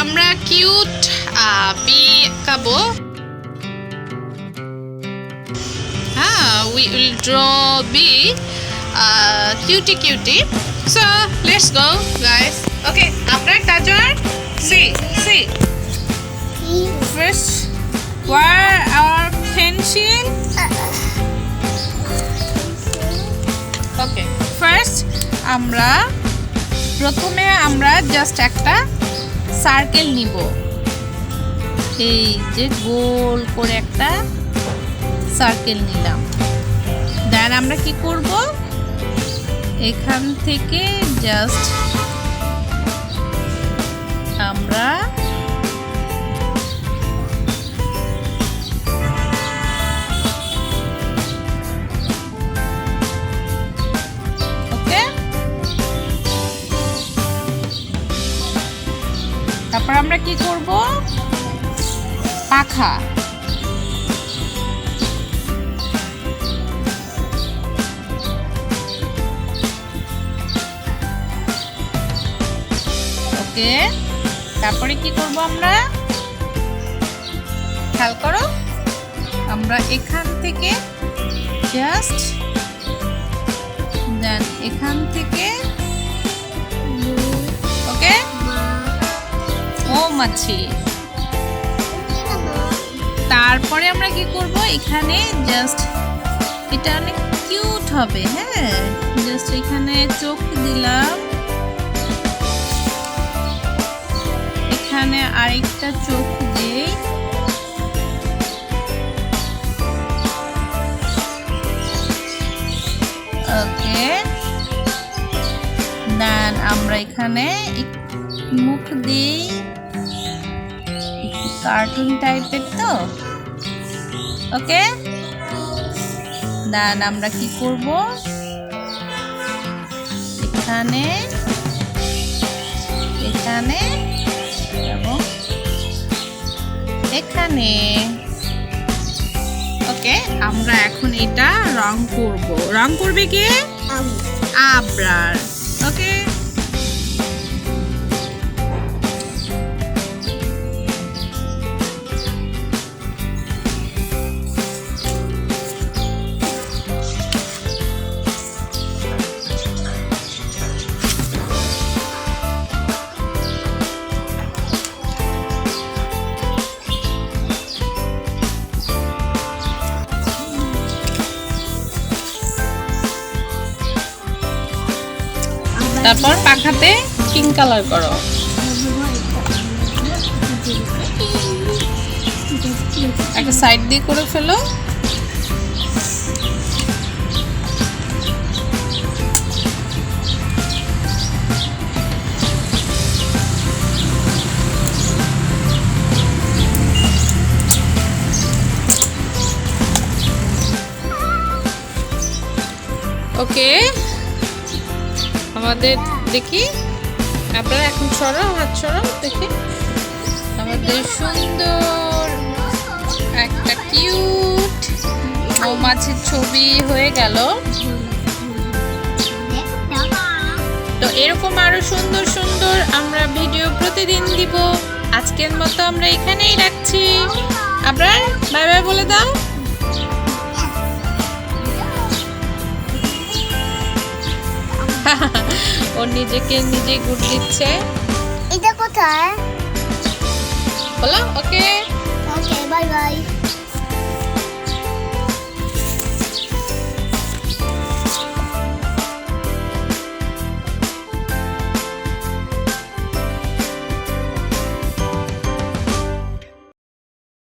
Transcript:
আমরা cute bee আঁকাবো। We will draw bee, cutie. So let's go, guys. Okay, after Tajor, see. First, where our pencil? Okay. First, প্রথমে আমরা just একটা circle নিব। এই যে গোল করে একটা সার্কেল নিলাম। দেন আমরা কি করব, এখান থেকে জাস্ট আমরা ওকে, তারপর আমরা কি করব, পাখা। তারপরে কি করব, আমরা খেয়াল করো, আমরা এখান থেকে জাস্ট দেন এখান থেকে ওকে মৌমাছি। তারপরে আমরা কি করব, এখানে জাস্ট এটা অনেক কিউট হবে। হ্যাঁ, জাস্ট এখানে চোখ দিলাম, এখানে আরেকটা চোখ দেই, ওকে। দেন আমরা এখানে মুখ দিই, কার্টুন টাইপের তো, ওকে। দেন আমরা কি করব, এখানে এবং এখানে, ওকে। আমরা এখন এটা রং করব। রং করবে কে? আবরার, ওকে। তারপর পাখাতে পিঙ্ক কালার করো। একটা সাইড দিয়ে করে ফেলো। ওকে, আমাদের দেখি, আপনারা এখন সরাও, হাত সরাও, দেখি আমাদের সুন্দর একটা কিউট মৌমাছির ছবি হয়ে গেল। তো এরকম আরো সুন্দর সুন্দর আমরা ভিডিও প্রতিদিন দিব। আজকের মতো আমরা এখানেই রাখছি। আপনার বাই বাই বলে দাও। ও নিজেকে নিজে গুড দিচ্ছে। এটা কোথায়? বলো ওকে। ওকে, বাই বাই।